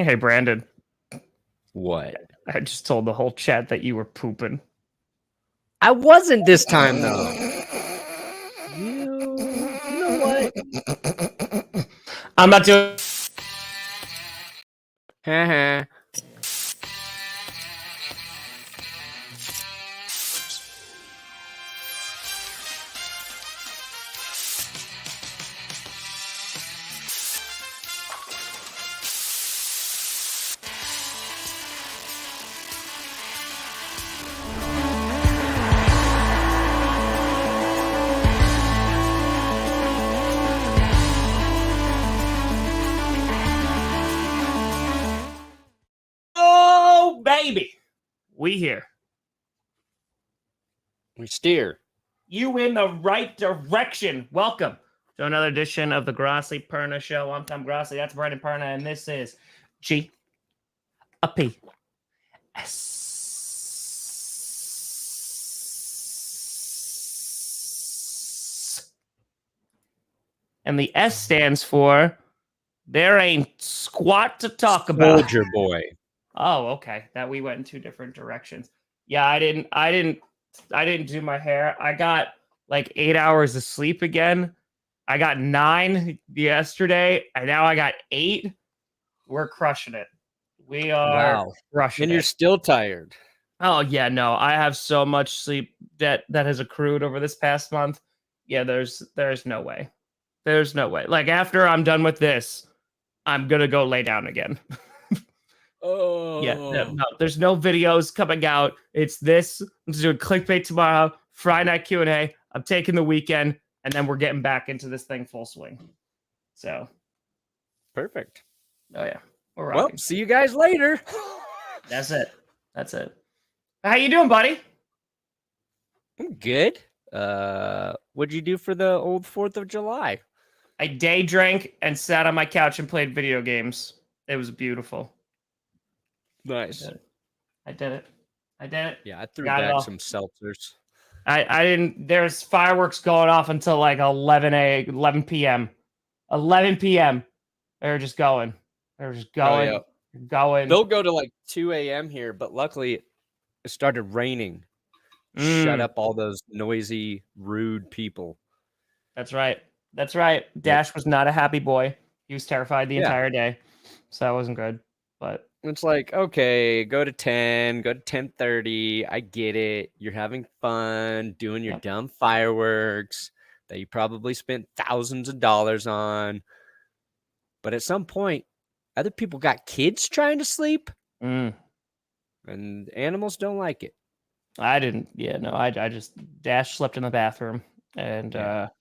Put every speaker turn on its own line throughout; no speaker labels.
Hey, Brandon.
What?
I just told the whole chat that you were pooping.
I wasn't this time, though. You know what?
I'm not doing...
Haha.
Oh, baby. We here.
We steer.
You in the right direction. Welcome to another edition of the Grossi Perna Show. I'm Tom Grossi. That's Brandon Perna, and this is G a P S. And the S stands for there ain't squat to talk about.
Soldier boy.
Oh, okay. That we went in two different directions. Yeah, I didn't do my hair. I got like 8 hours of sleep again. I got 9 yesterday, and now I got 8. We're crushing it. We are crushing
And
it.
you're still tired.
Oh yeah, no. I have so much sleep that has accrued over this past month. Yeah, there's no way. There's no way. Like after I'm done with this, I'm gonna go lay down again.
Oh.
Yeah, no, there's no videos coming out. It's this. I'm just doing clickbait tomorrow, Friday night Q&A. I'm taking the weekend, and then we're getting back into this thing full swing. So,
Perfect.
oh yeah, we're rocking.
Well, see you guys later.
That's it. That's it. How you doing, buddy?
I'm good. What'd you do for the old 4th of July?
I day drank and sat on my couch and played video games. It was beautiful.
Nice.
I did it.
Yeah, I threw back some seltzers.
I didn't. There's fireworks going off until like 11 p.m. 11 p.m. They're just going.
Oh, yeah.
Going.
They'll go to like 2 a.m. here, but luckily it started raining. Shut up all those noisy, rude people.
That's right. That's right. Dash was not a happy boy. He was terrified the entire day. So that wasn't good. But
it's like, okay, go to 10, go to 10:30. I get it. You're having fun doing your dumb fireworks that you probably spent thousands of dollars on. But at some point, other people got kids trying to sleep. And animals don't like it.
I didn't. Yeah, no, I just Dash slept in the bathroom. And that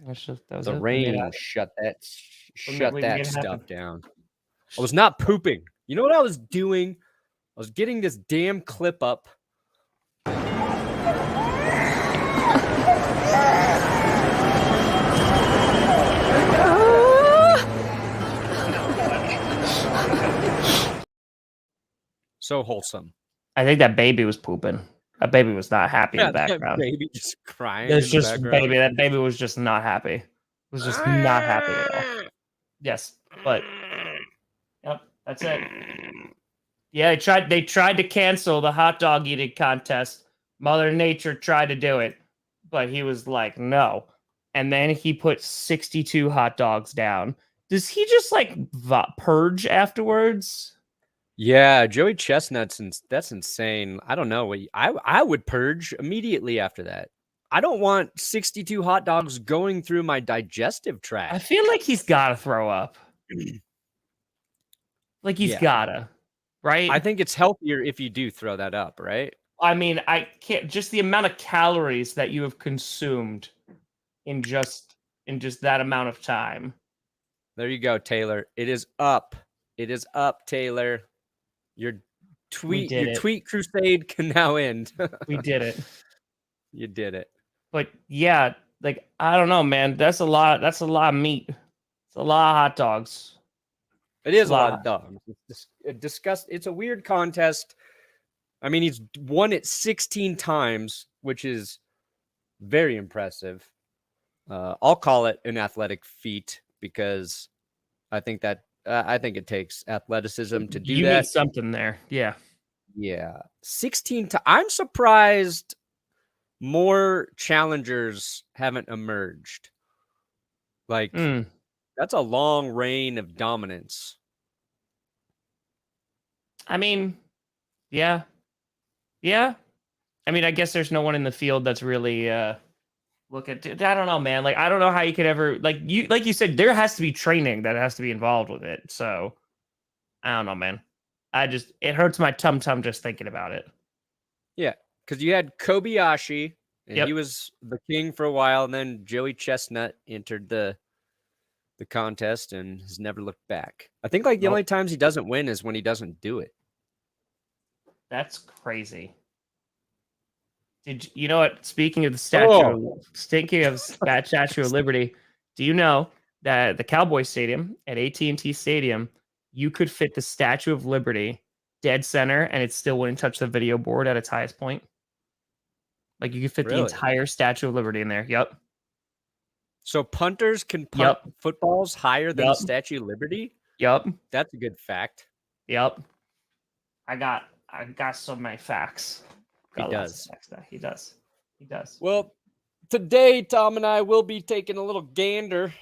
was
the
it.
rain shut that stuff down. I was not pooping. You know what I was doing? I was getting this damn clip up. So wholesome.
I think that baby was pooping. That baby was not happy in the background.
That baby just crying.
It's just baby. That baby was just not happy. It was just not happy at all. Yes, but yep, that's it. Yeah, they tried to cancel the hot dog eating contest. Mother Nature tried to do it, but he was like, no. And then he put 62 hot dogs down. Does he just like purge afterwards?
Yeah, Joey Chestnut's that's insane. I don't know. I would purge immediately after that. I don't want 62 hot dogs going through my digestive tract.
I feel like he's got to throw up. Like he's gotta, right?
I think it's healthier if you do throw that up, right?
I mean, I can't. Just the amount of calories that you have consumed in just that amount of time.
There you go, Taylor. It is up. It is up, Taylor. Your tweet crusade can now end.
We did it.
You did it.
But yeah, like I don't know, man. That's a lot. That's a lot of meat. It's a lot of hot dogs.
It is a lot of dogs. It's a weird contest. I mean, he's won it 16 times, which is very impressive. I'll call it an athletic feat because I think that I think it takes athleticism to do
You need
that.
something there. Yeah.
Yeah. 16 to I'm surprised more challengers haven't emerged. Like that's a long reign of dominance.
I mean, yeah. Yeah. I mean, I guess there's no one in the field that's really look at I don't know, man. Like I don't know how you could ever like you said, there has to be training that has to be involved with it. So I don't know, man. It hurts my tum just thinking about it.
Yeah, because you had Kobayashi, and he
Yep.
was the king for a while, and then Joey Chestnut entered the contest and has never looked back. I think like the only times he doesn't win is when he doesn't do it.
That's crazy. You know what? Speaking of the Statue of Liberty, do you know that the Cowboy Stadium at AT&T Stadium, you could fit the Statue of Liberty dead center and it still wouldn't touch the video board at its highest point? Like you could fit the entire Statue of Liberty in there. Yep.
So punters can punt footballs higher than the Statue of Liberty?
Yep.
That's a good fact.
Yep. I got so many facts.
He does.
He does. He does.
Well, today Tom and I will be taking a little gander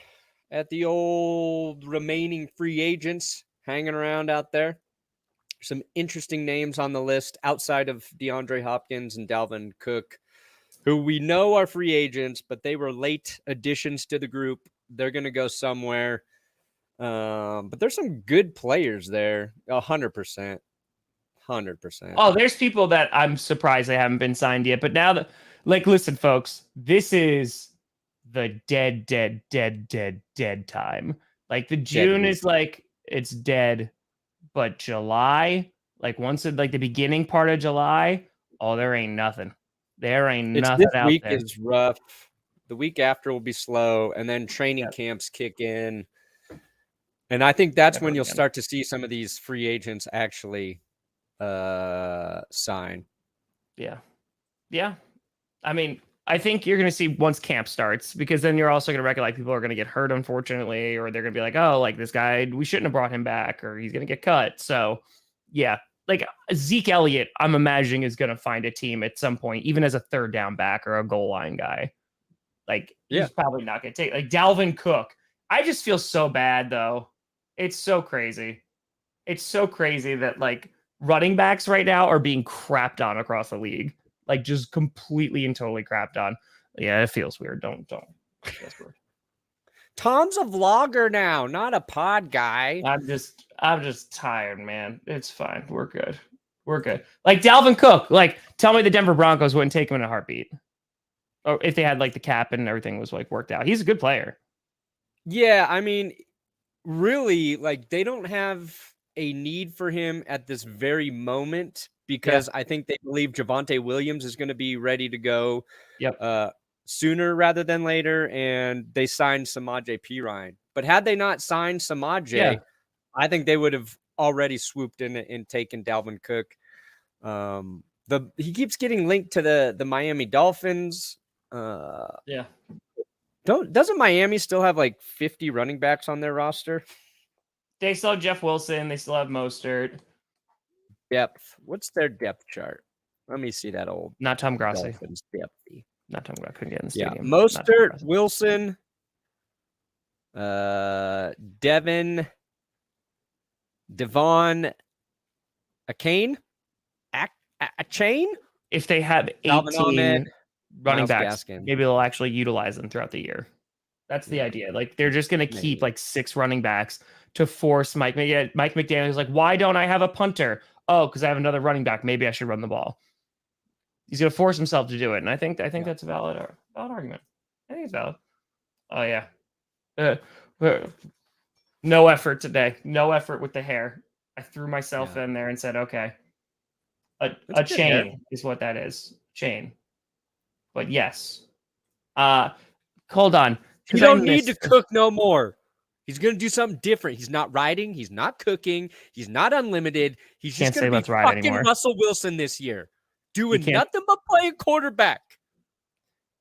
at the old remaining free agents hanging around out there. Some interesting names on the list outside of DeAndre Hopkins and Dalvin Cook, who we know are free agents, but they were late additions to the group. They're going to go somewhere. But there's some good players there. 100%. 100%.
Oh, there's people that I'm surprised they haven't been signed yet. But now that, like, listen, folks, this is the dead time. Like the June is like it's dead, but July, like once it like the beginning part of July, oh, there ain't nothing. There ain't nothing
this
out
week
there.
is rough. The week after will be slow, and then training camps kick in. And I think that's when you'll start to see some of these free agents actually sign.
Yeah. I mean, I think you're going to see once camp starts, because then you're also going to reckon like people are going to get hurt, unfortunately, or they're going to be like, oh, like this guy, we shouldn't have brought him back, or he's going to get cut. So, yeah, like Zeke Elliott, I'm imagining is going to find a team at some point, even as a third down back or a goal line guy. Like he's probably not going to take like Dalvin Cook. I just feel so bad though. It's so crazy. It's so crazy that like running backs right now are being crapped on across the league. Like just completely and totally crapped on. Yeah, it feels weird. Don't. It feels weird.
Tom's a vlogger now, not a pod guy.
I'm just tired, man. It's fine. We're good. Like Dalvin Cook, like tell me the Denver Broncos wouldn't take him in a heartbeat. Or if they had like the cap and everything was like worked out. He's a good player.
Yeah, I mean, really, like they don't have a need for him at this very moment, because I think they believe Javonte Williams is going to be ready to go sooner rather than later, and they signed Samaje Perine. But had they not signed Samaje, I think they would have already swooped in and taken Dalvin Cook. He keeps getting linked to the Miami Dolphins. Doesn't Miami still have like 50 running backs on their roster?
They still have Jeff Wilson. They still have Mostert.
Depth. What's their depth chart? Let me see that old.
Not Tom Grossi.
Dolphins depthy.
Not Tom Grossi. Couldn't get in the stadium.
Mostert, Wilson, Devon, a chain.
If they have 18 running backs, maybe they'll actually utilize them throughout the year. That's the idea. Like they're just going to keep like 6 running backs to force Mike McDaniel is like, why don't I have a punter? Oh, because I have another running back. Maybe I should run the ball. He's going to force himself to do it, and I think that's a valid argument. I think it's valid. Oh yeah, no effort today. No effort with the hair. I threw myself in there and said, okay, a chain is what that is. Chain. But yes. Hold on.
You don't need to cook no more. He's going to do something different. He's not riding. He's not cooking. He's not unlimited. He's just going to be fucking Russell Wilson this year. Doing nothing but playing quarterback.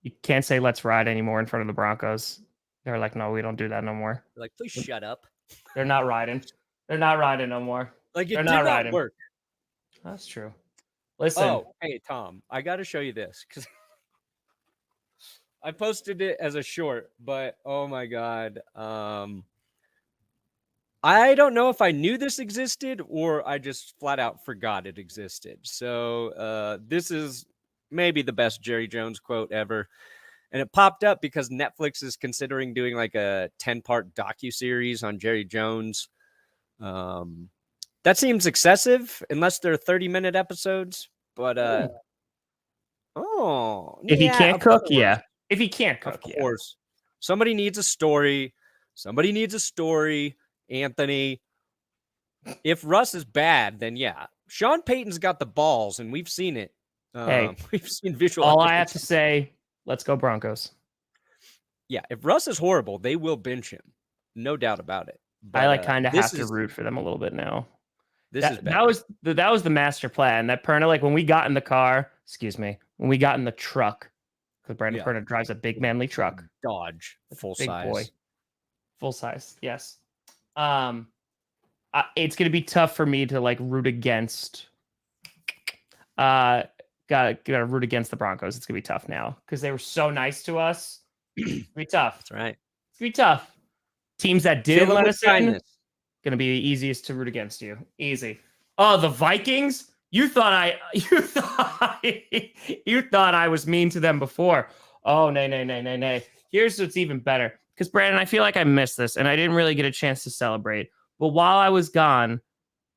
You can't say let's ride anymore in front of the Broncos. They're like, no, we don't do that no more.
They're like, please shut up.
They're not riding. They're not riding no more.
Like,
They're
it
not
did not
riding.
work.
That's true. Listen.
Oh, hey, Tom, I got to show you this because I posted it as a short, but oh my God. I don't know if I knew this existed or I just flat out forgot it existed. So this is maybe the best Jerry Jones quote ever. And it popped up because Netflix is considering doing like a 10-part docuseries on Jerry Jones. That seems excessive unless they're 30-minute episodes. But
if he can't cook, yeah. If he can't cook,
of course. Somebody needs a story. Somebody needs a story, Anthony. If Russ is bad, then yeah. Sean Payton's got the balls, and we've seen it.
Hey,
we've seen visual.
All I have to say, let's go Broncos.
Yeah, if Russ is horrible, they will bench him. No doubt about it. But,
I kind of have to root for them a little bit now.
That
was the master plan. That Perna, like when we got in the car, when we got in the truck, because Brandon Perna drives a big manly truck.
Dodge, full size.
Boy. Full size, yes. It's gonna be tough for me to like root against. Gotta root against the Broncos. It's gonna be tough now because they were so nice to us. It's gonna be tough.
That's right.
It's gonna be tough. Teams that didn't let us in, gonna be the easiest to root against you. Easy. Oh, the Vikings. You thought I was mean to them before. Oh, nay. Here's what's even better. Because, Brandon, I feel like I missed this, and I didn't really get a chance to celebrate. But while I was gone,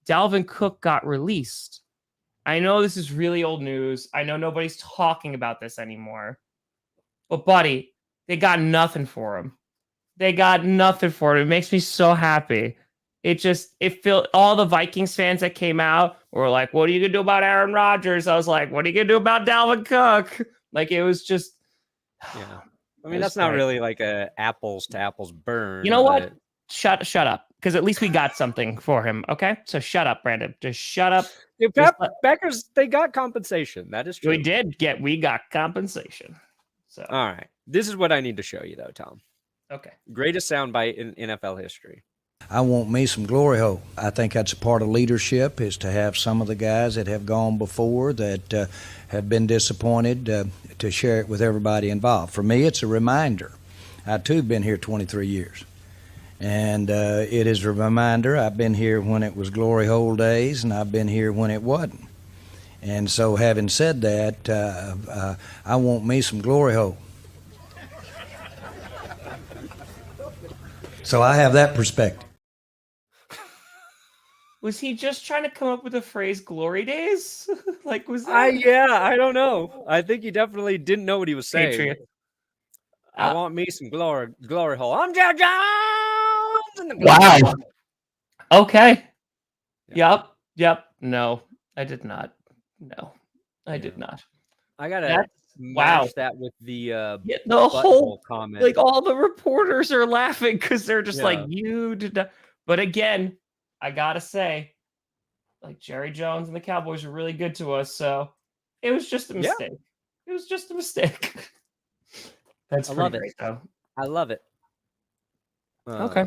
Dalvin Cook got released. I know this is really old news. I know nobody's talking about this anymore. But, buddy, they got nothing for him. It makes me so happy. It felt all the Vikings fans that came out were like, what are you going to do about Aaron Rodgers? I was like, what are you going to do about Dalvin Cook? Like, it was just...
Yeah. I mean, that's not really like a apples to apples burn.
You know what? Shut up. Because at least we got something for him. Okay? So shut up, Brandon. Just shut up.
Packers, they got compensation. That is true.
We got compensation. So
all right. This is what I need to show you, though, Tom.
Okay.
Greatest soundbite in NFL history.
I want me some glory hole. I think that's a part of leadership, is to have some of the guys that have gone before that have been disappointed to share it with everybody involved. For me, it's a reminder. I, too, have been here 23 years. And it is a reminder. I've been here when it was glory hole days, and I've been here when it wasn't. And so having said that, I want me some glory hole. So I have that perspective.
Was he just trying to come up with the phrase "glory days"? Like, was that?
I don't know. I think he definitely didn't know what he was saying.
Patriot.
I want me some glory hole. I'm Jerry Jones.
Wow. Okay. Yep. No, I did not. No, I did not.
I gotta match that with the
whole
comment.
Like all the reporters are laughing because they're just like, you did not. But again, I gotta say, like Jerry Jones and the Cowboys are really good to us, so it was just a mistake. It was just a mistake. That's pretty great, though.
I love it.
Okay.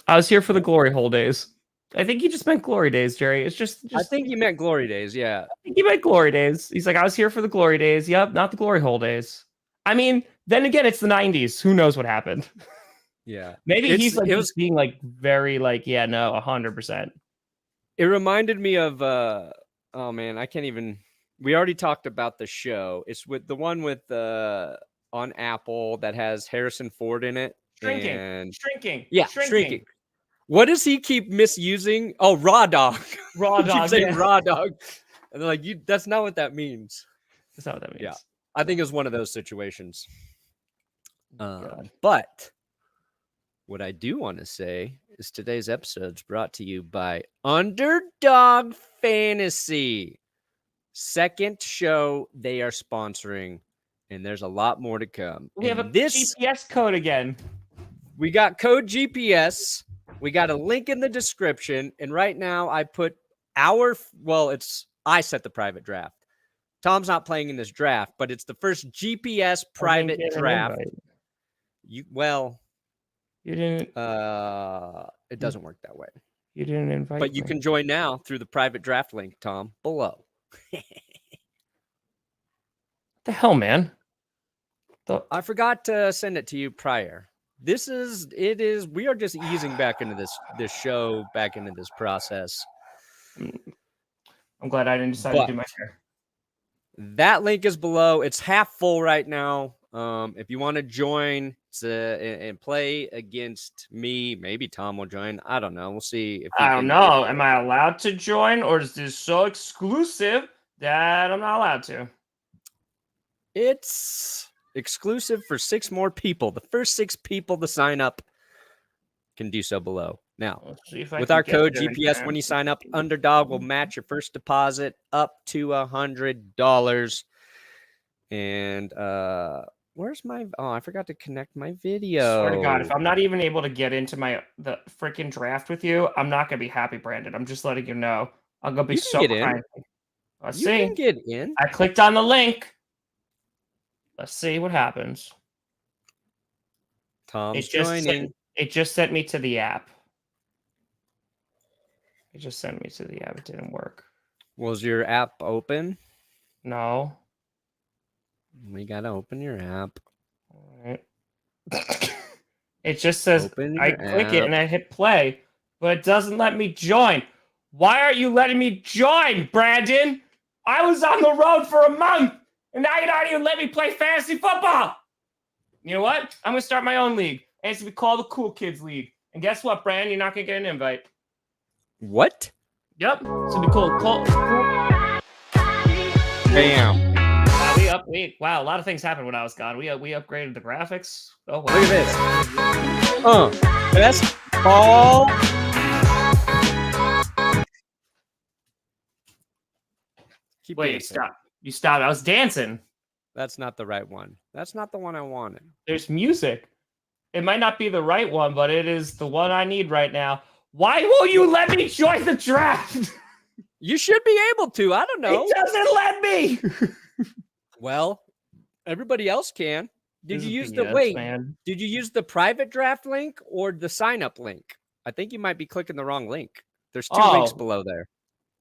I was here for the glory hole days. I think he just meant glory days, Jerry. It's just
I think he meant glory days, yeah.
I think he meant glory days. He's like, I was here for the glory days. Yep, not the glory hole days. I mean, then again, it's the 90s. Who knows what happened?
Yeah.
Maybe he's like just being like very like, 100%.
It reminded me of oh man, I can't even. We already talked about the show. It's with the one with on Apple that has Harrison Ford in it.
Shrinking.
Yeah, shrinking. What does he keep misusing? Oh, raw dog.
Raw dog.
Saying raw dog. And they're like, that's not what that means.
That's not what that means.
Yeah. I think it's one of those situations. But what I do want to say is today's episode is brought to you by Underdog Fantasy. Second show they are sponsoring, and there's a lot more to come.
We have a GPS code again.
We got code GPS. We got a link in the description. And right now I put I set the private draft. Tom's not playing in this draft, but it's the first GPS private draft.
You didn't.
It doesn't work that way.
You didn't invite
But you
me.
can join now through the private draft link, Tom, below.
What the hell, man?
I forgot to send it to you prior. We are just easing back into this show, back into this process.
I'm glad I didn't decide to do my share.
That link is below. It's half full right now. If you want to join and play against me, maybe Tom will join. I don't know. We'll see.
I don't know. Am I allowed to join, or is this so exclusive that I'm not allowed to?
It's exclusive for 6 more people. The first 6 people to sign up can do so below. Now, with our code GPS, when you sign up, Underdog will match your first deposit up to $100. And where's my? Oh, I forgot to connect my video.
Swear to God, if I'm not even able to get into the freaking draft with you, I'm not gonna be happy, Brandon. I'm just letting you know. I'm gonna be so behind. Let's see.
You can get in.
I clicked on the link. Let's see what happens.
Tom's joining.
It just sent me to the app. It just sent me to the app. It didn't work.
Was your app open?
No.
We gotta open your app.
All right. It just says I click it and I hit play, but it doesn't let me join. Why aren't you letting me join, Brandon? I was on the road for a month, and now you're not even letting me play fantasy football. You know what? I'm gonna start my own league, and it's gonna be called the Cool Kids League. And guess what, Brandon? You're not gonna get an invite.
What?
Yep. It's gonna be cool.
Bam.
Wow, a lot of things happened when I was gone. We upgraded the graphics. Oh, wow.
Look at this. Best ball.
Wait, dancing. Stop. You stopped. I was dancing.
That's not the right one. That's not the one I wanted.
There's music. It might not be the right one, but it is the one I need right now. Why won't you let me join the draft?
You should be able to. I don't know.
It doesn't let me.
Well, everybody else can. Did you use Did you use the private draft link or the sign up link? I think you might be clicking the wrong link. There's 2 links below there.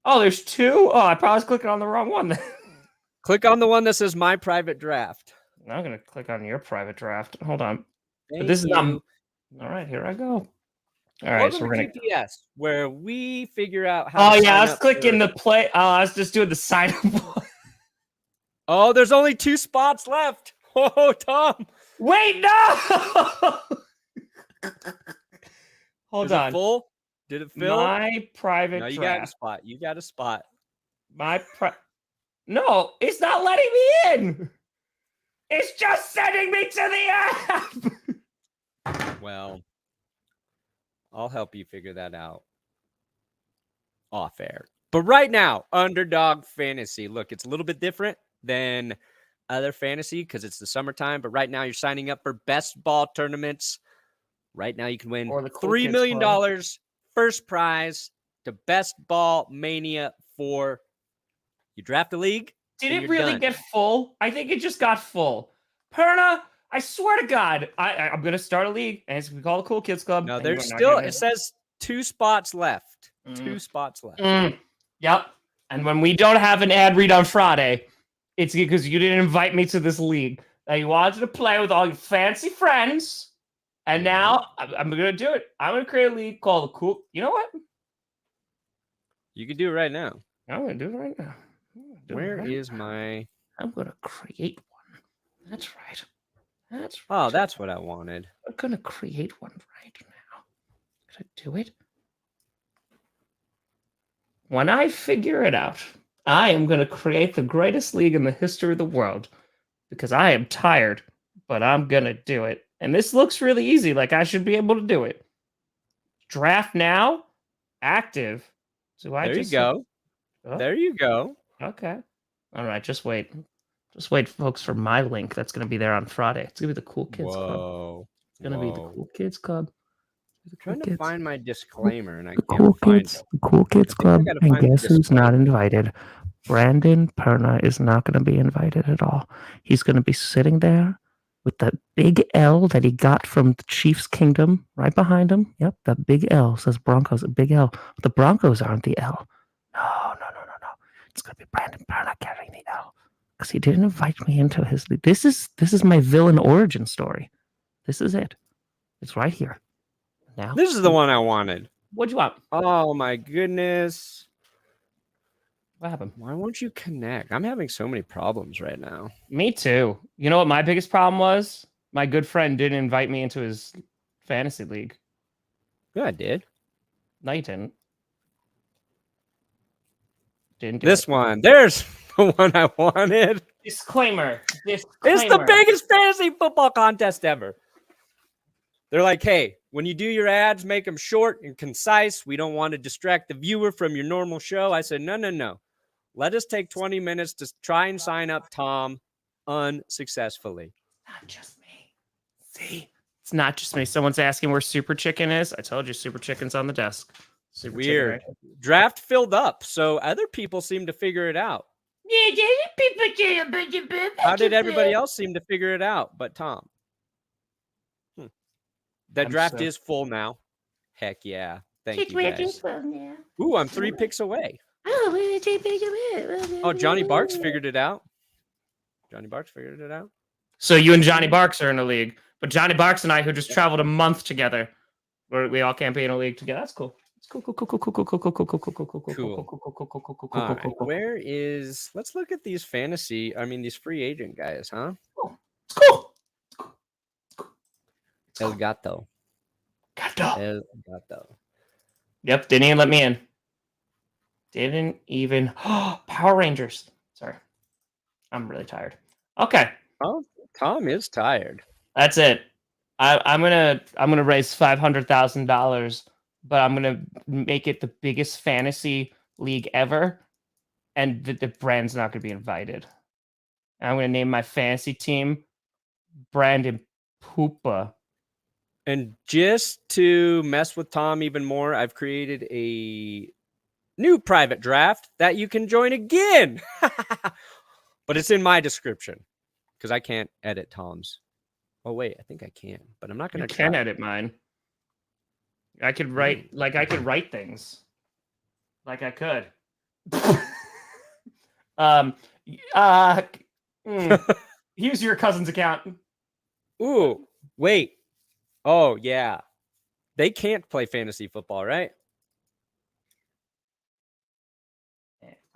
Oh, there's 2? Oh, I probably was clicking on the wrong one.
Click on the one that says my private draft.
I'm going to click on your private draft. Hold on. But this is not. All right, here I go. All right, so we're going to
GPS, where we figure out how.
Oh, yeah, I was clicking the play. I was just doing the sign up.
Oh, there's only 2 spots left. Oh, Tom.
Wait, no. Hold on.
It full? Did it fill?
My private draft.
You got a spot. You got a spot.
No, it's not letting me in. It's just sending me to the app.
Well, I'll help you figure that out off air. But right now, Underdog Fantasy. Look, it's a little bit different than other fantasy because it's the summertime. But right now, you're signing up for best ball tournaments. Right now, you can win $3 million first prize to Best Ball Mania 4. You draft a league.
Did it really get full? I think it just got full. Perna, I swear to God, I'm going to start a league, and it's going to be called the Cool Kids Club.
No, there's still, it says 2 spots left. 2 spots left.
Yep. And when we don't have an ad read on Friday, it's because you didn't invite me to this league. Now you wanted to play with all your fancy friends, and now I'm going to do it. I'm going to create a league called the Cool. You know what?
You can do it right now.
I'm going to do it right now.
Where is my...
I'm going to create one. That's right. That's right.
Oh, that's what I wanted.
I'm going to create one right now. Can I do it? When I figure it out, I am going to create the greatest league in the history of the world because I am tired, but I'm going to do it. And this looks really easy. Like I should be able to do it. Draft now. Active. So
there you go. Oh. There you go.
Okay. All right. Just wait. Just wait, folks, for my link. That's going to be there on Friday. It's going to be the Cool Kids Club. It's going to be the Cool Kids Club.
I'm trying to find my disclaimer, and I can't
find it. The Cool Kids Club. And guess who's not invited? Brandon Perna is not going to be invited at all. He's going to be sitting there with the big L that he got from the Chiefs Kingdom right behind him. Yep, the big L says Broncos, a big L. But the Broncos aren't the L. No. It's going to be Brandon Perna carrying the L because he didn't invite me into his league. This is my villain origin story. This is it. It's right here. Now,
This is the one I wanted.
What'd you want?
Oh my goodness.
What happened?
Why won't you connect? I'm having so many problems right now.
Me too. You know what my biggest problem was? My good friend didn't invite me into his fantasy league.
Yeah, I did.
No, you didn't. Didn't do
This
it.
one. There's the one I wanted.
Disclaimer.
It's the biggest fantasy football contest ever. They're like, hey, when you do your ads, make them short and concise. We don't want to distract the viewer from your normal show. I said, no. Let us take 20 minutes to try and sign up Tom unsuccessfully.
Not just me. See? It's not just me. Someone's asking where Super Chicken is. I told you Super Chicken's on the desk. Super
Weird.
Chicken, right?
Draft filled up, so other people seem to figure it out. How did everybody else seem to figure it out but Tom? That draft is full now. Heck yeah. Thank you guys. Ooh, I'm 3 picks away. Oh, Johnny Barks figured it out.
So you and Johnny Barks are in a league, but Johnny Barks and I, who just traveled a month together, where we all can't be in a league together. That's cool. It's cool.
All right. Where is? Let's look at these these free agent guys, huh?
It's cool.
El Gato. El Gato.
Yep, didn't even let me in. Didn't even. Power Rangers. Sorry, I'm really tired. Okay.
Oh, Tom is tired.
That's it. I'm gonna raise $500,000, but I'm gonna make it the biggest fantasy league ever, and the brand's not gonna be invited. I'm gonna name my fantasy team Brandon Poopa.
And just to mess with Tom even more, I've created a new private draft that you can join again. But it's in my description because I can't edit Tom's. Oh, wait, I think I can, but I'm not going to try.
You can edit mine. I could write, I could write things. Like I could. Use your cousin's account.
Ooh, wait. Oh, yeah. They can't play fantasy football, right?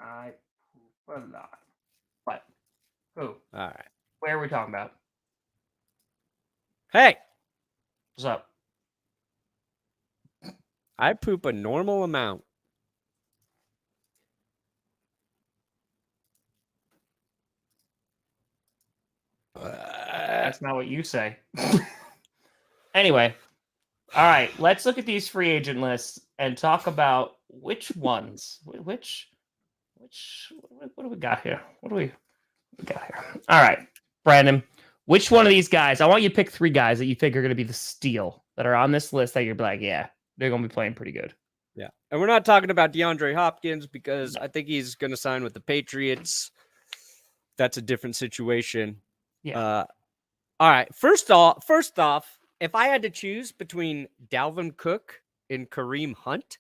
I poop a lot. What? Who?
All right.
Where are we talking about?
Hey.
What's up?
I poop a normal amount.
That's not what you say. Anyway, all right, let's look at these free agent lists and talk about which ones, what do we got here? What do we got here? All right, Brandon, which one of these guys? I want you to pick 3 guys that you think are going to be the steal that are on this list that you're like, yeah, they're going to be playing pretty good.
Yeah, and we're not talking about DeAndre Hopkins because I think he's going to sign with the Patriots. That's a different situation.
Yeah.
All right. First off, if I had to choose between Dalvin Cook and Kareem Hunt,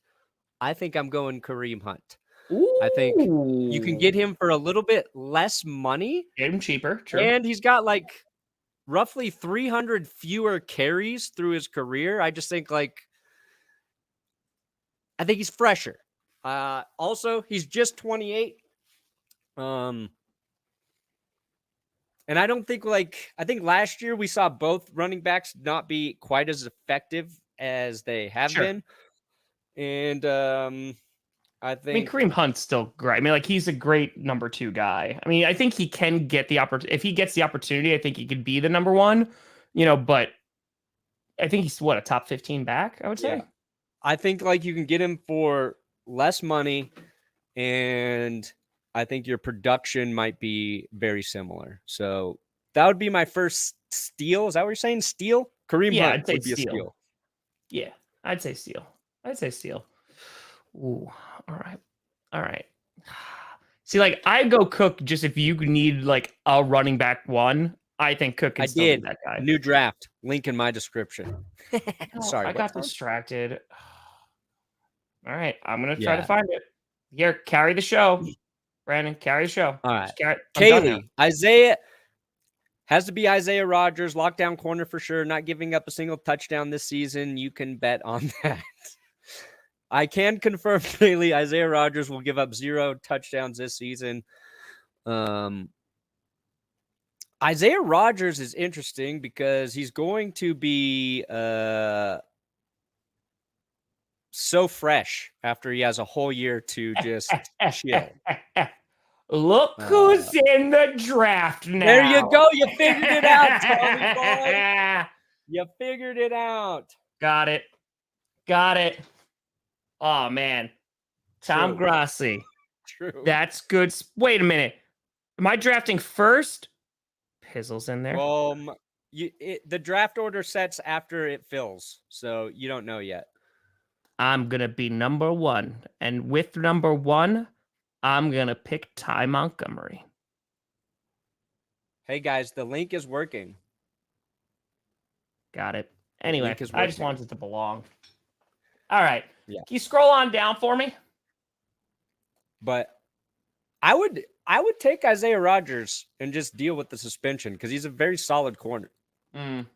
I think I'm going Kareem Hunt.
Ooh.
I think you can get him for a little bit less money.
Get him cheaper. True.
And he's got like roughly 300 fewer carries through his career. I just think I think he's fresher. Also, he's just 28. And I don't think I think last year we saw both running backs not be quite as effective as they have been. And I think
Kareem Hunt's still great. I mean, he's a great number 2 guy. I mean, I think he can get the opportunity. If he gets the opportunity, I think he could be the number 1, but I think he's a top 15 back, I would say.
Yeah. I think you can get him for less money, and I think your production might be very similar. So that would be my first steal. Is that what you're saying? Steal? Kareem Hunt would be a steal.
Yeah, I'd say steal. Ooh, all right. See, I'd go Cook just if you need a running back 1. I think Cook can
I
still be
did.
that guy.
New draft. Link in my description.
No,
Sorry,
I
what,
got
Tom?
distracted. All right, I'm gonna try to
Yeah.
find it. Here, carry the show, Brandon. Carry the show.
All right.
Just I'm done now.
Kaylee, Isaiah has to be Isaiah Rodgers, lockdown corner for sure. Not giving up a single touchdown this season. You can bet on that. I can confirm, Kaylee, Isaiah Rodgers will give up 0 touchdowns this season. Isaiah Rodgers is interesting because he's going to be so fresh after he has a whole year to just chill.
Look who's in the draft now.
There you go. You figured it out, Tommy boy. You figured it out.
Got it. Got it. Oh, man. Tom
True.
Grossi.
True.
That's good. Wait a minute. Am I drafting first? Pizzle's in there.
Well, the draft order sets after it fills, so you don't know yet.
I'm going to be number 1. And with number 1, I'm going to pick Ty Montgomery.
Hey, guys, the link is working.
Got it. Anyway,
link is
I just
working.
wanted it to belong. All right.
Yeah.
Can you scroll on down for me?
But I would take Isaiah Rodgers and just deal with the suspension because he's a very solid corner.
Okay.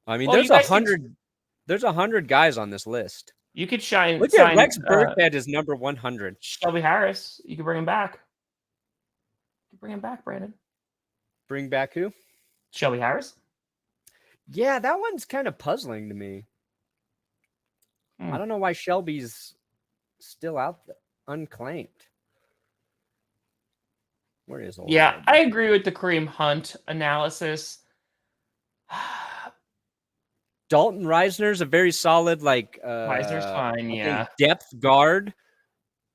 I mean,
Well,
there's
you guys
100. There's 100 guys on this list.
You could sign
Look at Rex Burkhead is number 100.
Shelby Harris. You could bring him back. Brandon.
Bring back who?
Shelby Harris.
Yeah, that one's kind of puzzling to me. I don't know why Shelby's still out there, unclaimed. Where is old?
Yeah, I agree with the Kareem Hunt analysis.
Dalton Reisner's a very solid,
Reisner's fine, yeah.
depth guard.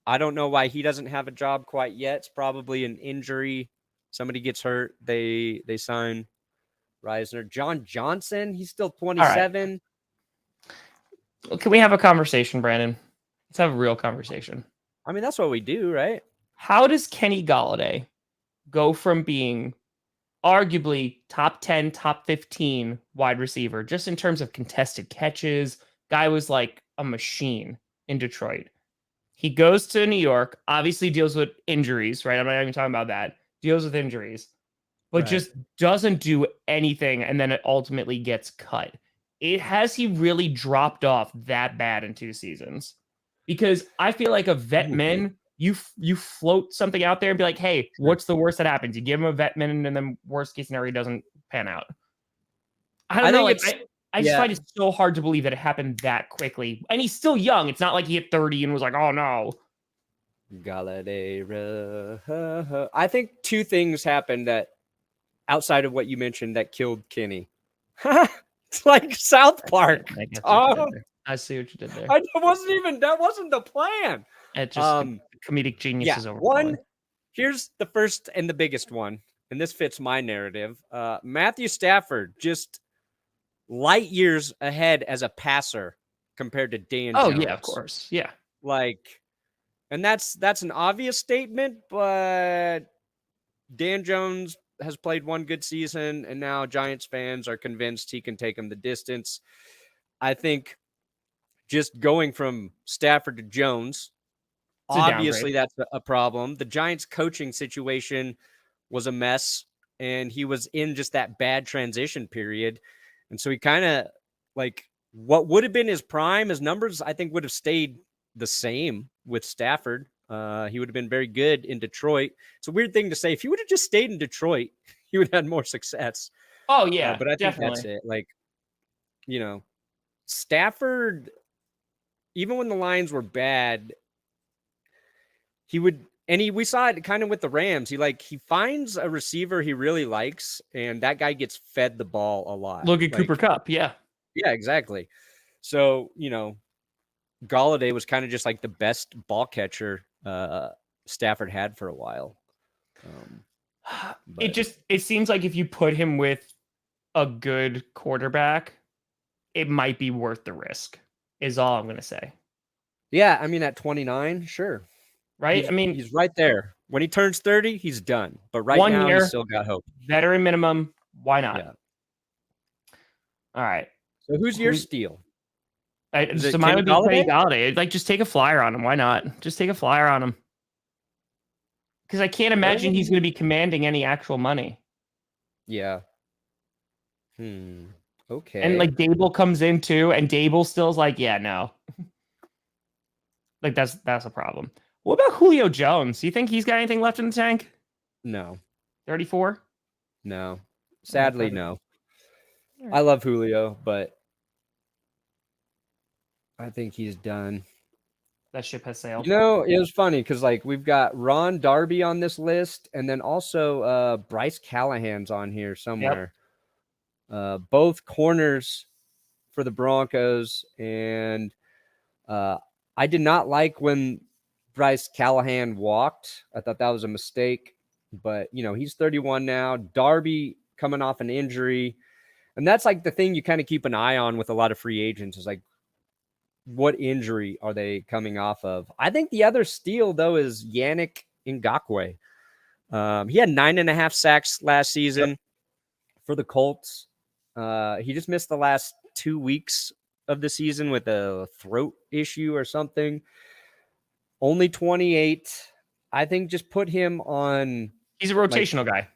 I don't know why he doesn't have a job quite yet. It's probably an injury. Somebody gets hurt. They sign Reisner. John Johnson, he's still 27.
Right. Can we have a conversation, Brandon? Let's have a real conversation.
I mean, that's what we do, right?
How does Kenny Golladay go from being arguably top 10, top 15 wide receiver, just in terms of contested catches? Guy was like a machine in Detroit. He goes to New York, obviously deals with injuries, right? I'm not even talking about that. Deals with injuries, but just doesn't do anything, and then it ultimately gets cut. Has he really dropped off that bad in 2 seasons? Because I feel like a vet min, you float something out there and be like, hey, what's the worst that happens? You give him a vet min, and then worst case scenario doesn't pan out. I don't know. I just find it so hard to believe that it happened that quickly. And he's still young. It's not like he hit 30 and was like, oh, no.
Golladay. I think 2 things happened that, outside of what you mentioned, that killed Kenny. It's like South Park.
I see what you did there.
That wasn't the plan.
It just comedic genius is over.
Here's the first and the biggest one, and this fits my narrative. Matthew Stafford just light years ahead as a passer compared to Dan Jones.
Oh, yeah, of course. Yeah.
And that's an obvious statement, but Dan Jones has played one good season, and now Giants fans are convinced he can take him the distance. I think just going from Stafford to Jones, obviously that's a problem. The Giants coaching situation was a mess, and he was in just that bad transition period. And so he kind of what would have been his prime, his numbers, I think would have stayed the same with Stafford. He would have been very good in Detroit. It's a weird thing to say. If he would have just stayed in Detroit, he would have had more success.
Oh, yeah.
But I think that's it. Stafford, even when the Lions were bad, we saw it kind of with the Rams. He finds a receiver he really likes, and that guy gets fed the ball a lot.
Look at Cooper Kupp. Yeah.
Yeah, exactly. So, Golladay was kind of just like the best ball catcher Stafford had for a while.
It seems like if you put him with a good quarterback, it might be worth the risk, is all I'm going to say.
Yeah, I mean, at 29, sure.
right? I mean,
he's right there. When he turns 30, he's done. But right
1
now,
year,
he's still got hope.
veteran minimum. Why not?
Yeah.
All right.
So who's your steal? Is
So
it
mine
Kenny
would be Kenny
Golladay?
Golladay. Like, just take a flyer on him. Why not? Just take a flyer on him. Because I can't imagine he's going to be commanding any actual money.
Yeah. Okay.
And like Dable comes in too, and Dable still's like, yeah, no. Like that's a problem. What about Julio Jones? You think he's got anything left in the tank?
No.
34?
No. Sadly, no.
Right.
I love Julio, but I think he's done.
That ship has sailed.
You know, it was funny because like we've got Ron Darby on this list, and then also Bryce Callahan's on here somewhere. Both corners for the Broncos, and I did not like when Bryce Callahan walked. I thought that was a mistake, but you know, he's 31 now. Darby coming off an injury, and that's like the thing you kind of keep an eye on with a lot of free agents is like, what injury are they coming off of? I think the other steal though is Yannick Ngakoue. He had 9.5 sacks last season for the Colts. He just missed the last 2 weeks of the season with a throat issue or something. Only 28. I think just put him on.
He's a rotational guy.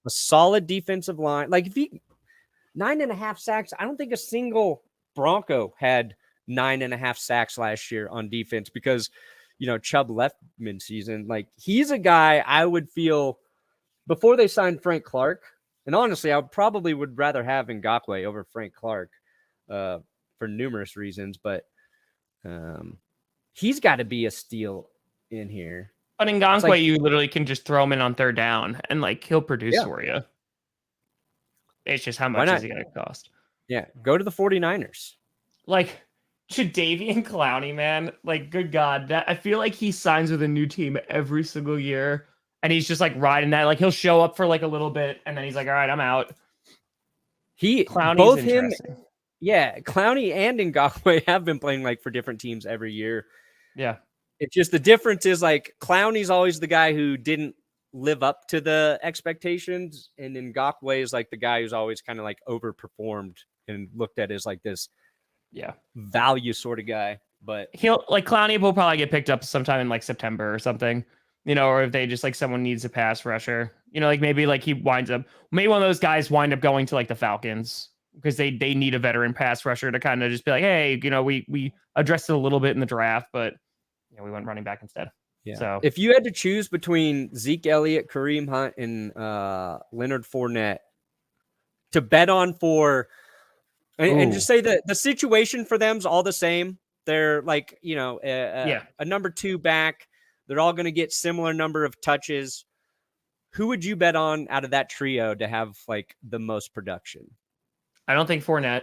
A solid defensive line. Like if he 9.5 sacks, I don't think a single Bronco had 9.5 sacks last year on defense because, you know, Chubb left midseason. Like he's a guy I would feel before they signed Frank Clark. And honestly, I would rather have Ngakoue over Frank Clark for numerous reasons, but he's got to be a steal in here.
But in Ngakoue, you literally can just throw him in on third down and like he'll produce for you. It's just how much is he going to cost?
Yeah, go to the 49ers.
Like Jadeveon Clowney, man. Like, good God, I feel like he signs with a new team every single year, and he's just like riding that. Like he'll show up for like a little bit, and then he's like, "All right, I'm out." Clowney's interesting.
Clowney and Ngakoue have been playing like for different teams every year.
Yeah.
It's just the difference is like Clowney's always the guy who didn't live up to the expectations, and then Ngakoue is like the guy who's always kind of like overperformed and looked at as like this value sort of guy. But
he'll like Clowney will probably get picked up sometime in like September or something, you know, or if they just like someone needs a pass rusher, you know, like maybe like he winds up, maybe one of those guys wind up going to like the Falcons because they need a veteran pass rusher to kind of just be like, hey, you know, we addressed it a little bit in the draft, but you know, we went running back instead.
Yeah.
So
if you had to choose between Zeke Elliott, Kareem Hunt, and Leonard Fournette to bet on for, and just say that the situation for them's all the same. They're like, you know, a number 2 back. They're all going to get similar number of touches. Who would you bet on out of that trio to have like the most production?
I don't think Fournette.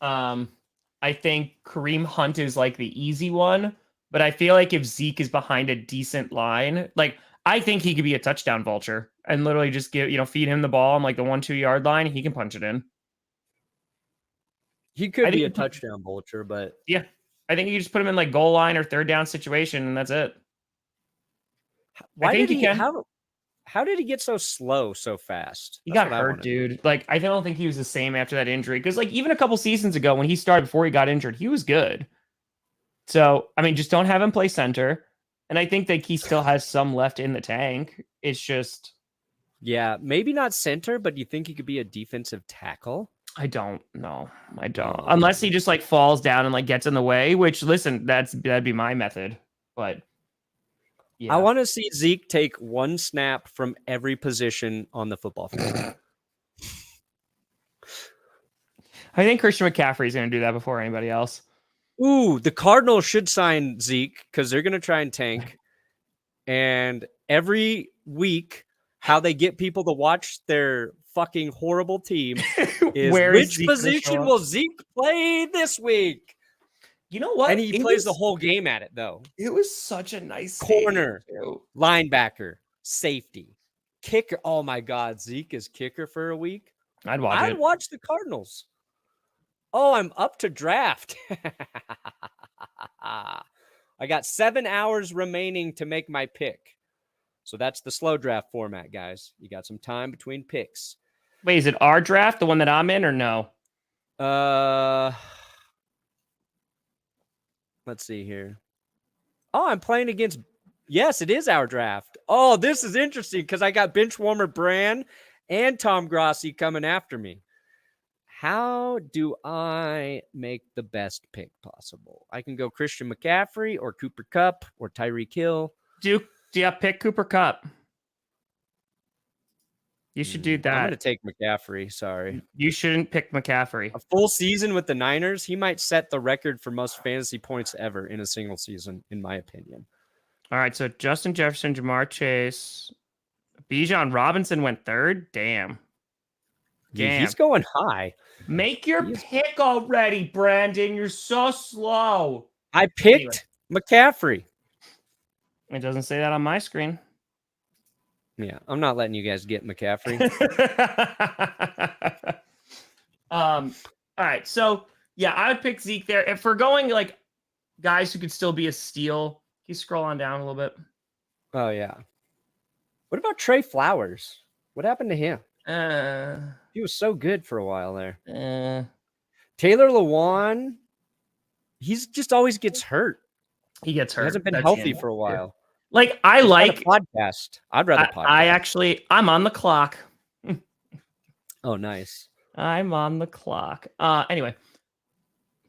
I think Kareem Hunt is like the easy one. But I feel like if Zeke is behind a decent line, like I think he could be a touchdown vulture and literally just feed him the ball on like the 1-2 yard line. He can punch it in.
He could be a touchdown vulture, but
yeah, I think you just put him in like goal line or third down situation, and that's it.
How did he get so slow so fast?
He got hurt, dude. Like I don't think he was the same after that injury because like even a couple seasons ago when he started before he got injured, he was good. So, I mean, just don't have him play center. And I think that he still has some left in the tank. It's just...
Yeah, maybe not center, but you think he could be a defensive tackle?
I don't know. I don't. Unless he just, like, falls down and, like, gets in the way, which, listen, that'd be my method. But, yeah.
I want to see Zeke take one snap from every position on the football field.
I think Christian McCaffrey's going to do that before anybody else.
Ooh, the Cardinals should sign Zeke because they're going to try and tank. And every week, how they get people to watch their fucking horrible team is which position will Zeke play this week?
You know what?
And he plays the whole game at it, though.
It was such a nice
corner, linebacker, safety, kicker. Oh, my God. Zeke is kicker for a week?
I'd watch
the Cardinals. Oh, I'm up to draft. I got 7 hours remaining to make my pick. So that's the slow draft format, guys. You got some time between picks.
Wait, is it our draft, the one that I'm in, or no?
Let's see here. Oh, I'm playing against. Yes, it is our draft. Oh, this is interesting because I got Benchwarmer Bran and Tom Grossi coming after me. How do I make the best pick possible? I can go Christian McCaffrey or Cooper Kupp or Tyreek Hill.
Do you pick Cooper Kupp? You should do that.
I'm going to take McCaffrey. Sorry.
You shouldn't pick McCaffrey.
A full season with the Niners, he might set the record for most fantasy points ever in a single season, in my opinion.
All right, so Justin Jefferson, Jamar Chase, Bijan Robinson went third. Damn.
He's going high.
Make your pick already, Brandon. You're so slow.
I picked McCaffrey.
It doesn't say that on my screen.
Yeah, I'm not letting you guys get McCaffrey.
All right, so yeah, I would pick Zeke there. If we're going like guys who could still be a steal, can you scroll on down a little bit?
Oh yeah. What about Trey Flowers? What happened to him? He was so good for a while there. Taylor Lewan, he's just always gets hurt.
He gets hurt.
He hasn't been healthy for a while.
Like I
He's
like
got a podcast. I'd rather podcast.
I'm on the clock.
Oh, nice.
I'm on the clock. Anyway,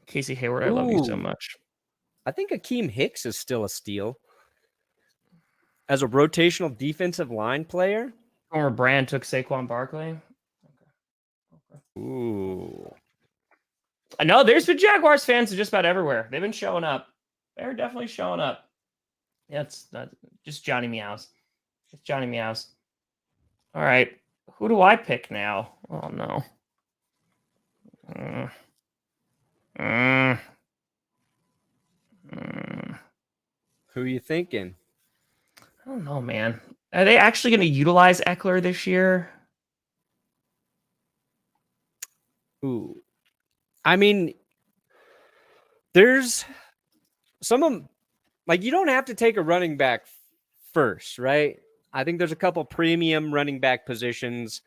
Casey Hayward, I love you so much.
I think Akeem Hicks is still a steal as a rotational defensive line player.
Former Brand took Saquon Barkley. Okay.
Ooh.
I know there's been Jaguars fans just about everywhere. They've been showing up. They're definitely showing up. Yeah, it's not just Johnny Meows. It's Johnny Meows. All right. Who do I pick now? Oh, no.
Who are you thinking?
I don't know, man. Are they actually going to utilize Eckler this year?
Ooh. I mean, there's some of them, like, you don't have to take a running back first, right? I think there's a couple premium running back positions.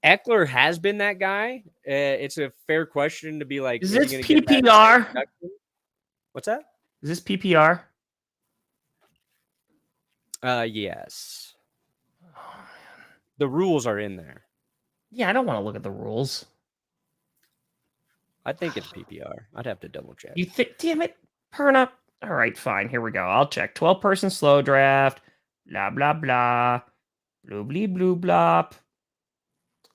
Eckler has been that guy. It's a fair question to be like,
is this PPR?
What's that?
Is this PPR?
Yes. Oh, the rules are in there.
Yeah, I don't want to look at the rules.
I think it's PPR. I'd have to double check.
You think? Damn it, Perna. All right, fine. Here we go. I'll check. 12-person slow draft. Blah blah blah. Bloobly blue blop.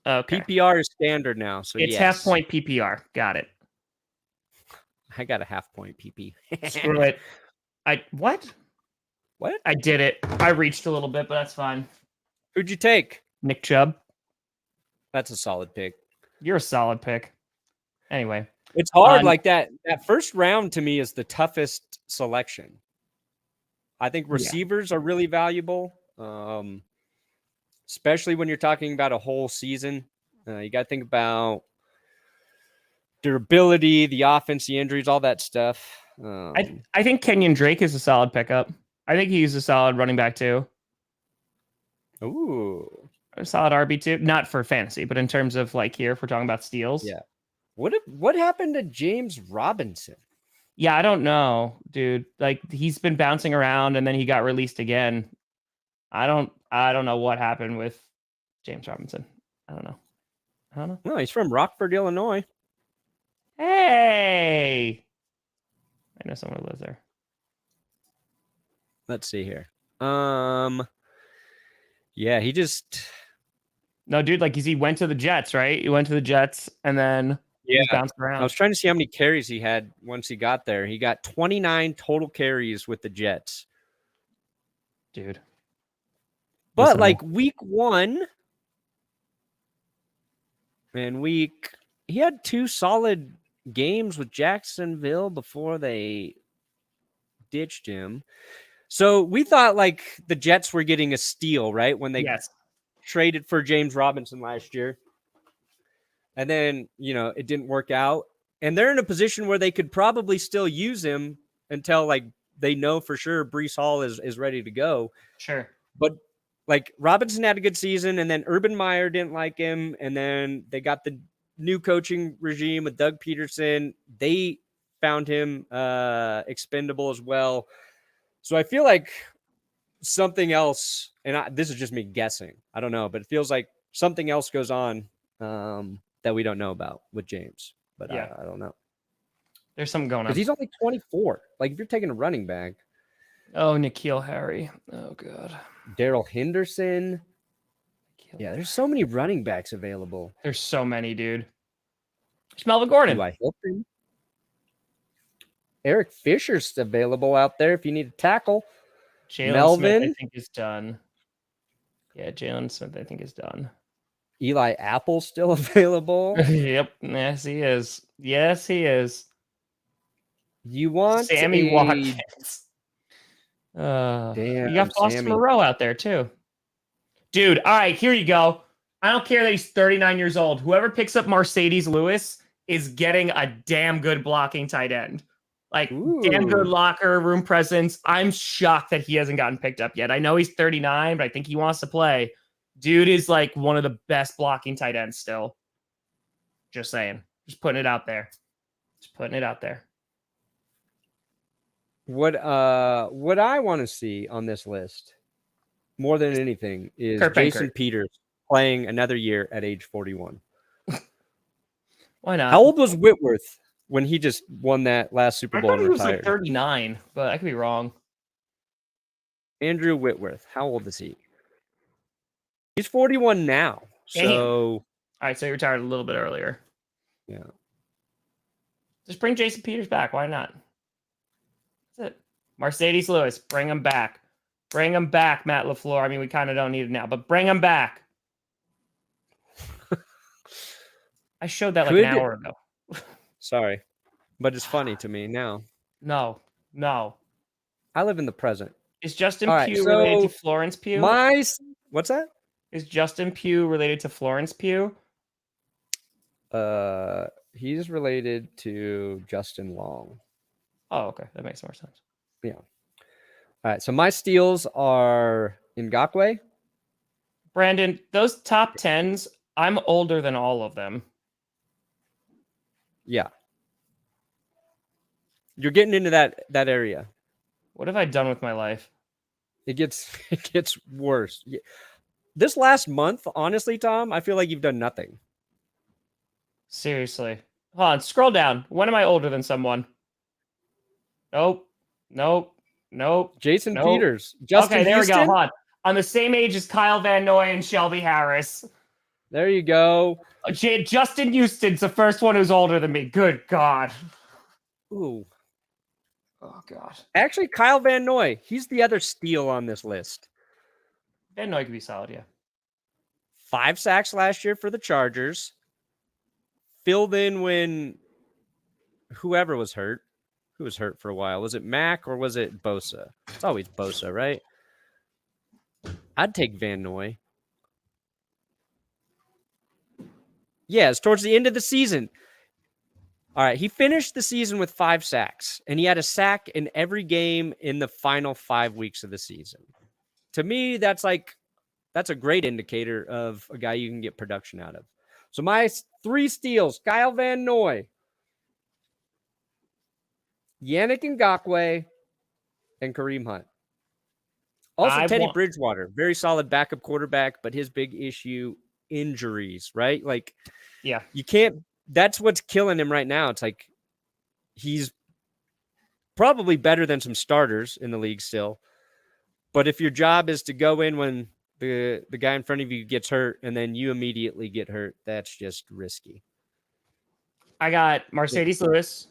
Okay.
PPR is standard now, so
it's
yes.
half point PPR. Got it.
I got a half point PP.
Screw it. What? I did it. I reached a little bit, but that's fine.
Who'd you take?
Nick Chubb.
That's a solid pick.
You're a solid pick. Anyway.
It's hard. Like that first round to me is the toughest selection. I think receivers are really valuable, especially when you're talking about a whole season. You got to think about durability, the offense, the injuries, all that stuff.
I think Kenyon Drake is a solid pickup. I think he's a solid running back too.
Ooh.
A solid RB2. Not for fantasy, but in terms of like here, if we're talking about steals.
Yeah. What happened to James Robinson?
Yeah, I don't know, dude. Like he's been bouncing around and then he got released again. I don't know what happened with James Robinson. I don't know.
No, he's from Rockford, Illinois.
Hey. I know someone who lives there.
Let's see here. Yeah, he just
No, dude, like he went to the Jets, right? He went to the Jets and then he bounced around.
I was trying to see how many carries he had once he got there. He got 29 total carries with the Jets.
Dude.
But like week 1 and he had 2 solid games with Jacksonville before they ditched him. So we thought like the Jets were getting a steal, right? When they traded for James Robinson last year. And then, it didn't work out. And they're in a position where they could probably still use him until like they know for sure Breece Hall is ready to go.
Sure.
But like Robinson had a good season, and then Urban Meyer didn't like him, and then they got the new coaching regime with Doug Peterson. They found him expendable as well. So I feel like something else, and this is just me guessing, I don't know, but it feels like something else goes on that we don't know about with James. But
Yeah.
I don't know.
There's something going on.
Because he's only 24. Like, if you're taking a running back.
Oh, N'Keal Harry. Oh, God.
Darrell Henderson. Yeah, there's so many running backs available.
There's so many, dude. There's Melvin Gordon.
Eli Hilton. Eric Fisher's available out there if you need a tackle.
Jalen Smith, I think, is done. Yeah, Jalen Smith, I think, is done.
Eli Apple's still available.
Yep. Yes, he is. Yes, he is.
You want
Sammy Watkins.
Damn,
you got Foster Moreau out there, too. Dude, all right, here you go. I don't care that he's 39 years old. Whoever picks up Mercedes Lewis is getting a damn good blocking tight end. Like, damn good locker room presence. I'm shocked that he hasn't gotten picked up yet. I know he's 39, but I think he wants to play. Dude is like one of the best blocking tight ends still. Just saying. Just putting it out there. Just putting it out there.
What I want to see on this list more than anything is Jason Peters playing another year at age 41.
Why not?
How old was Whitworth when he just won that last Super Bowl and retired?
He was like 39, but I could be wrong.
Andrew Whitworth, how old is he? He's 41 now.
Damn.
So
all right, so he retired a little bit earlier.
Yeah.
Just bring Jason Peters back. Why not? That's it. Mercedes Lewis, bring him back. Bring him back, Matt LaFleur. I mean, we kind of don't need it now, but bring him back. I showed that like an hour ago.
Sorry, but it's funny to me now.
No.
I live in the present.
Is Justin Pugh related to Florence Pugh?
What's that?
Is Justin Pugh related to Florence Pugh?
He's related to Justin Long.
Oh, okay. That makes more sense.
Yeah. All right. So my steals are Ngakoue.
Brandon, those top 10s, I'm older than all of them.
Yeah. You're getting into that area.
What have I done with my life?
It gets worse. This last month, honestly, Tom, I feel like you've done nothing.
Seriously. Hold on, scroll down. When am I older than someone? Nope.
Jason Peters. Justin
okay, there
Houston?
we go. Hold on. I'm the same age as Kyle Van Noy and Shelby Harris.
There you go.
Justin Houston's the first one who's older than me. Good God.
Ooh.
Oh, God.
Actually, Kyle Van Noy, he's the other steal on this list.
Van Noy could be solid, yeah.
5 sacks last year for the Chargers. Filled in when whoever was hurt. Who was hurt for a while? Was it Mack or was it Bosa? It's always Bosa, right? I'd take Van Noy. Yes, towards the end of the season. All right, he finished the season with 5 sacks, and he had a sack in every game in the final 5 weeks of the season. To me, that's a great indicator of a guy you can get production out of. So my 3 steals, Kyle Van Noy, Yannick Ngakoue, and Kareem Hunt. Also, Teddy Bridgewater, very solid backup quarterback, but his big issue, injuries, right? Like,
yeah,
you can't. That's what's killing him right now. It's like he's probably better than some starters in the league still. But if your job is to go in when the guy in front of you gets hurt and then you immediately get hurt, that's just risky.
I got Mercedes Lewis.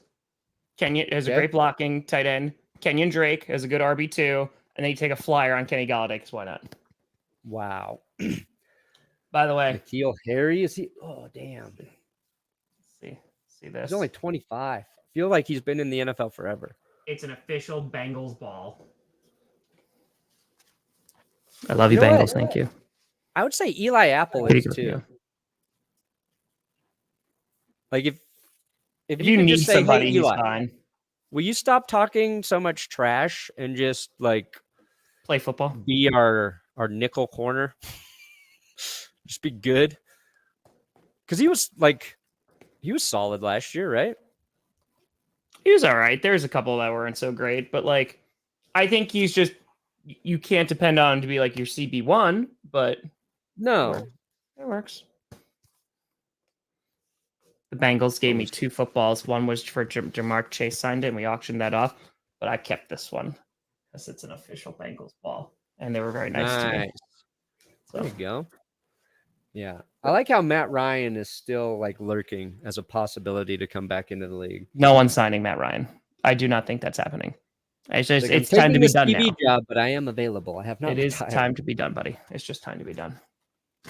Kenyon has a great blocking tight end. Kenyon Drake has a good RB2. And then you take a flyer on Kenny Golladay, because why not?
Wow.
By the way.
N'Keal Harry, is he? Oh, damn.
See this.
He's only 25. I feel like he's been in the NFL forever.
It's an official Bengals ball. I love you, Bengals. What? Thank you.
I would say Eli Apple is too.
Yeah.
Like if
you need
just say,
somebody,
hey, Eli,
he's fine.
will you stop talking so much trash and just like
Play football.
be our nickel corner? Just be good. Because he was solid last year, right?
He was all right. There's a couple that weren't so great, but like, I think he's just you can't depend on him to be like your CB1, but
No.
it works. The Bengals gave me 2 footballs. One was for Jamar Chase signed it, and we auctioned that off. But I kept this one because it's an official Bengals ball, and they were very nice to me. So.
There you go. Yeah, I like how Matt Ryan is still like lurking as a possibility to come back into the league.
No one's signing Matt Ryan. I do not think that's happening. It's just
Like,
it's time to be done
TV
now.
job, but I am available. I have not.
It is
retired.
time to be done, buddy. It's just time to be done.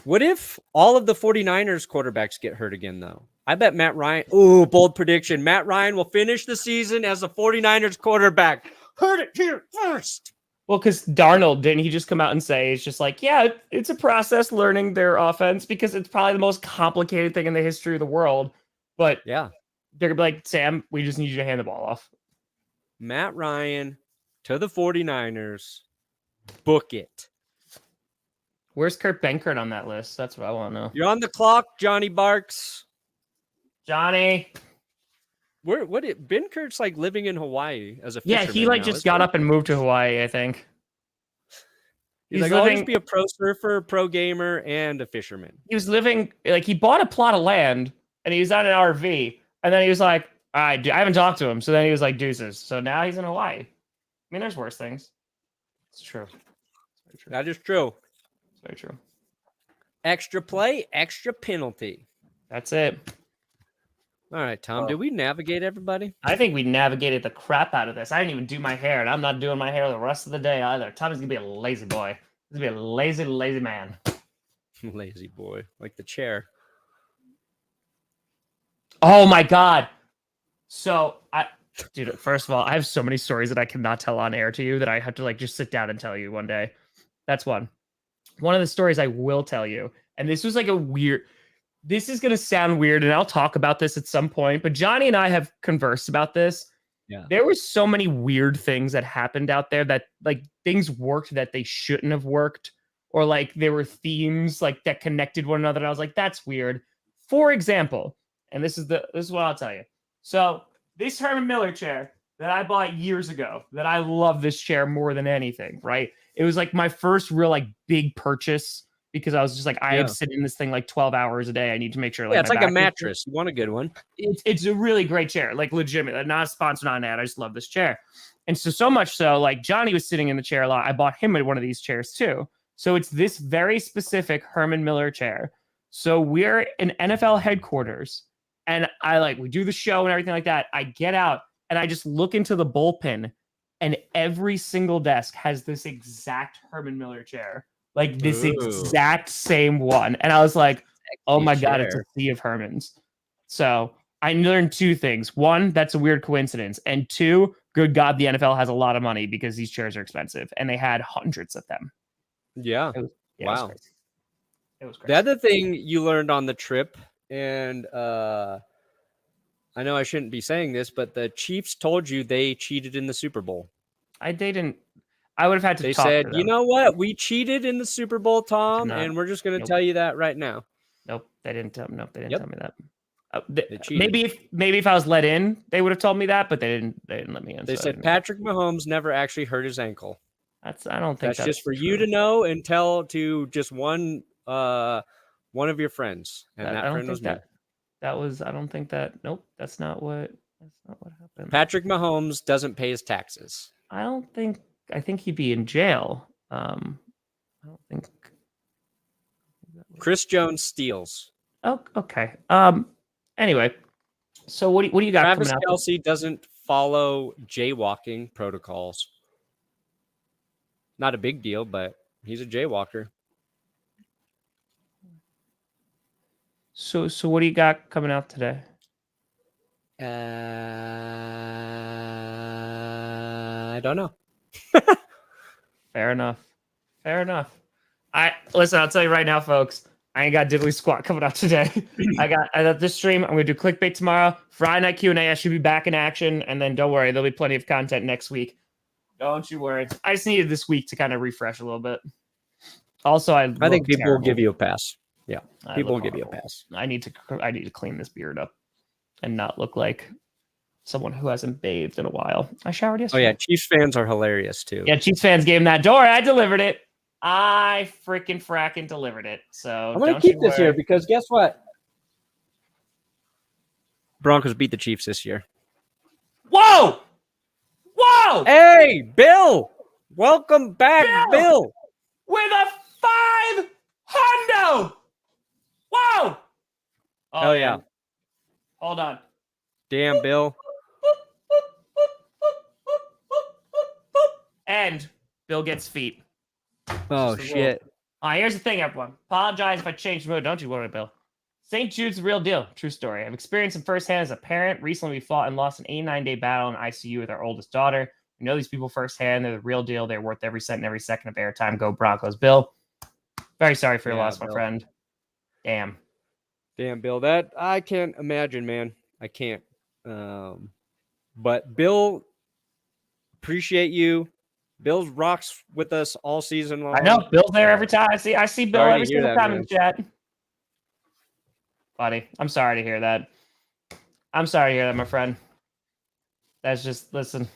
What if all of the 49ers quarterbacks get hurt again, though? I bet Matt Ryan. Ooh, bold prediction. Matt Ryan will finish the season as a 49ers quarterback. Heard it here first.
Well, because Darnold, didn't he just come out and say it's just like, yeah, it's a process learning their offense because it's probably the most complicated thing in the history of the world. But
yeah,
they're gonna be like, Sam, we just need you to hand the ball off.
Matt Ryan to the 49ers. Book it.
Where's Kurt Benkert on that list? That's what I want to know.
You're on the clock, Johnny Barks.
Johnny.
Benkert's like living in Hawaii as a fisherman.
Yeah, he like just got up and moved to Hawaii, I think.
He's like, I'll just be a pro surfer, pro gamer, and a fisherman.
He was living, like, he bought a plot of land, and he was on an RV, and then he was like, all right, I haven't talked to him, so then he was like, deuces. So now he's in Hawaii. I mean, there's worse things. It's true.
That is true.
It's very true.
Extra play, extra penalty.
That's it.
All right, Tom, did we navigate everybody?
I think we navigated the crap out of this. I didn't even do my hair, and I'm not doing my hair the rest of the day either. Tommy's going to be a lazy boy. He's going to be a lazy, lazy man.
Lazy boy. Like the chair.
Oh, my God. So, dude, first of all, I have so many stories that I cannot tell on air to you that I have to, like, just sit down and tell you one day. That's one. One of the stories I will tell you, and this was like a weird... This is going to sound weird, and I'll talk about this at some point, but Johnny and I have conversed about this.
Yeah.
There were so many weird things that happened out there that, like, things worked that they shouldn't have worked, or, like, there were themes, like, that connected one another, and I was like, that's weird. For example, and this is what I'll tell you. So, this Herman Miller chair that I bought years ago, that I love this chair more than anything, right? It was, like, my first real, like, big purchase, because I was just like, I have sit in this thing like 12 hours a day. I need to make sure. Like,
yeah, it's like a mattress. You want a good one.
It's a really great chair, like legitimate. Not a sponsor, not an ad. I just love this chair. And so much so, like Johnny was sitting in the chair a lot. I bought him one of these chairs too. So it's this very specific Herman Miller chair. So we're in NFL headquarters, and we do the show and everything like that. I get out and I just look into the bullpen, and every single desk has this exact Herman Miller chair. Like this exact same one. And I was like, oh my God, it's a sea of Hermans. So I learned 2 things. 1, that's a weird coincidence. And 2, good God, the NFL has a lot of money because these chairs are expensive. And they had hundreds of them.
Yeah.
Wow. It was crazy.
The other thing you learned on the trip, and I know I shouldn't be saying this, but the Chiefs told you they cheated in the Super Bowl.
I didn't. I would have had to
They
talk
said,
to them.
you know what? We cheated in the Super Bowl, Tom, and we're just going to tell you that right now.
Nope, they didn't tell me. Nope, they didn't tell me that.
They
maybe if I was let in, they would have told me that, but they didn't let me in.
They said Patrick Mahomes never actually hurt his ankle.
I don't think
that's just for you to know and tell to just one of your friends. And that friend was me.
That was. I don't think that. Nope, that's not what happened.
Patrick Mahomes doesn't pay his taxes.
I think he'd be in jail. I don't think.
Chris Jones steals.
Oh, okay. Anyway, so what do you got
Travis
coming out?
Kelce doesn't follow jaywalking protocols. Not a big deal, but he's a jaywalker.
So what do you got coming out today?
I don't know.
Fair enough. I'll tell you right now, folks. I ain't got diddly squat coming out today. I got this stream. I'm gonna do clickbait tomorrow. Friday night Q&A. I should be back in action, and then don't worry, there'll be plenty of content next week. Don't you worry. I just needed this week to kind of refresh a little bit. Also, I
think people
terrible.
will give you a pass. Yeah, people will give you a
horrible.
pass.
I need to clean this beard up and not look like someone who hasn't bathed in a while. I showered
Oh
yesterday.
yeah, Chiefs fans are hilarious too.
Yeah, Chiefs fans gave him that door. I delivered it. I freaking fracking delivered it. So
I'm gonna
don't
keep
you
this
worry.
here because guess what? Broncos beat the Chiefs this year.
Whoa! Whoa!
Hey, Bill! Welcome back, Bill!
With a 500! Whoa!
Oh yeah.
Hold on.
Damn, Bill.
And Bill gets feet.
Oh shit.
Here's the thing, everyone. Apologize if I changed mood. Don't you worry, Bill. St. Jude's the real deal. True story. I've experienced them firsthand as a parent. Recently, we fought and lost an 89-day battle in ICU with our oldest daughter. We know these people firsthand. They're the real deal. They're worth every cent and every second of airtime. Go Broncos. Bill, very sorry for your loss, my friend. Damn.
Damn, Bill. That I can't imagine, man. I can't. But Bill, appreciate you. Bill's rocks with us all season long.
I know Bill's there every time. I see Bill
Sorry
every
to hear
single
that,
time in
man.
the chat. Buddy, I'm sorry to hear that. I'm sorry to hear that, my friend. That's just listen.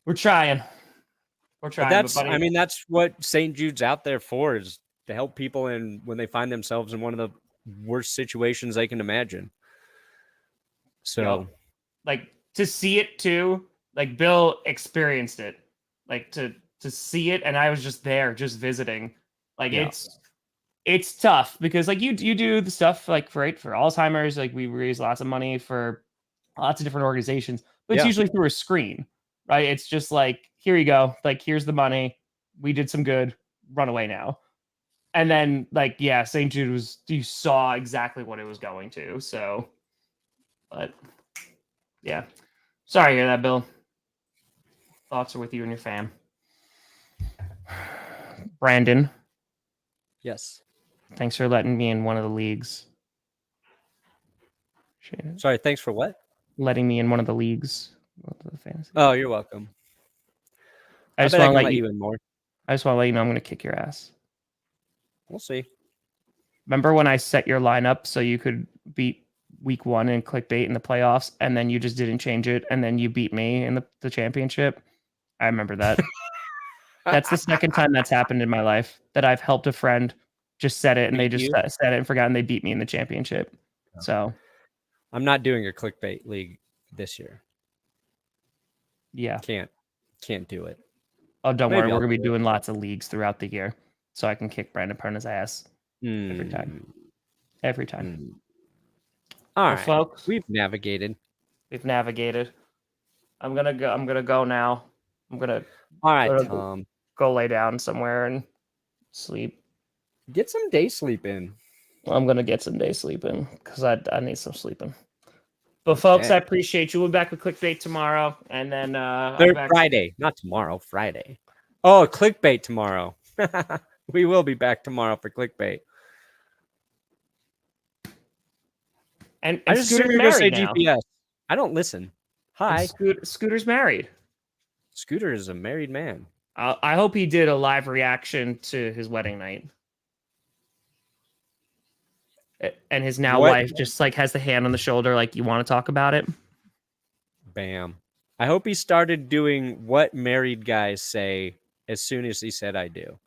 We're trying. We're
But
trying.
that's
but buddy,
I mean, that's what St. Jude's out there for, is to help people in when they find themselves in one of the worst situations they can imagine. So
like to see it too, like Bill experienced it. Like to see it, and I was just there, just visiting. Like
Yeah.
it's tough because like you do the stuff like for Alzheimer's, like we raise lots of money for lots of different organizations, but it's
Yeah.
usually through a screen, right? It's just like, here you go, like here's the money, we did some good, run away now. And then like, yeah, St. Jude was, you saw exactly what it was going to. So, but yeah, sorry to hear that, Bill. Thoughts are with you and your fam. Brandon,
yes.
thanks for letting me in one of the leagues.
Sorry, thanks for what?
Letting me in one of the leagues. The fantasy.
Oh, you're welcome.
I just
bet I
want to
can
let
you in more.
I just want to let you know I'm going to kick your ass.
We'll see.
Remember when I set your lineup so you could beat week 1 in clickbait in the playoffs, and then you just didn't change it, and then you beat me in the championship? I remember that. That's the second time that's happened in my life, that I've helped a friend just set it, and they just set it and forgot, and they beat me in the championship. So
I'm not doing a clickbait league this year.
yeah.
Can't do it.
Oh, don't
Maybe
worry.
I'll
We're going to be
do it.
doing lots of leagues throughout the year, so I can kick Brandon Perna's ass every time. Every time.
All
Well,
right,
folks,
we've navigated.
I'm gonna go now. I'm gonna
All right, Tom.
go lay down somewhere and sleep.
Get some day sleep in.
I'm gonna get some day sleep in because I need some sleeping. But folks, I appreciate you. We'll be back with clickbait tomorrow, and then
Friday, not tomorrow. Friday. Oh, clickbait tomorrow. We will be back tomorrow for clickbait.
And
I just
Scooter's
assume you're gonna say
married now.
GPS. I don't listen. Hi.
Scooter's married.
Scooter is a married man.
I hope he did a live reaction to his wedding night. And his wife just like has the hand on the shoulder, like, you want to talk about it?
Bam. I hope he started doing what married guys say as soon as he said I do.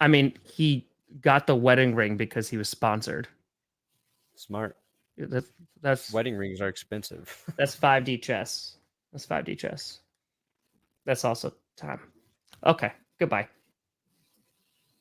I mean, he got the wedding ring because he was sponsored.
Smart.
That's
wedding rings are expensive.
That's 5D chess. That's 5D chess. That's also time. Okay. Goodbye.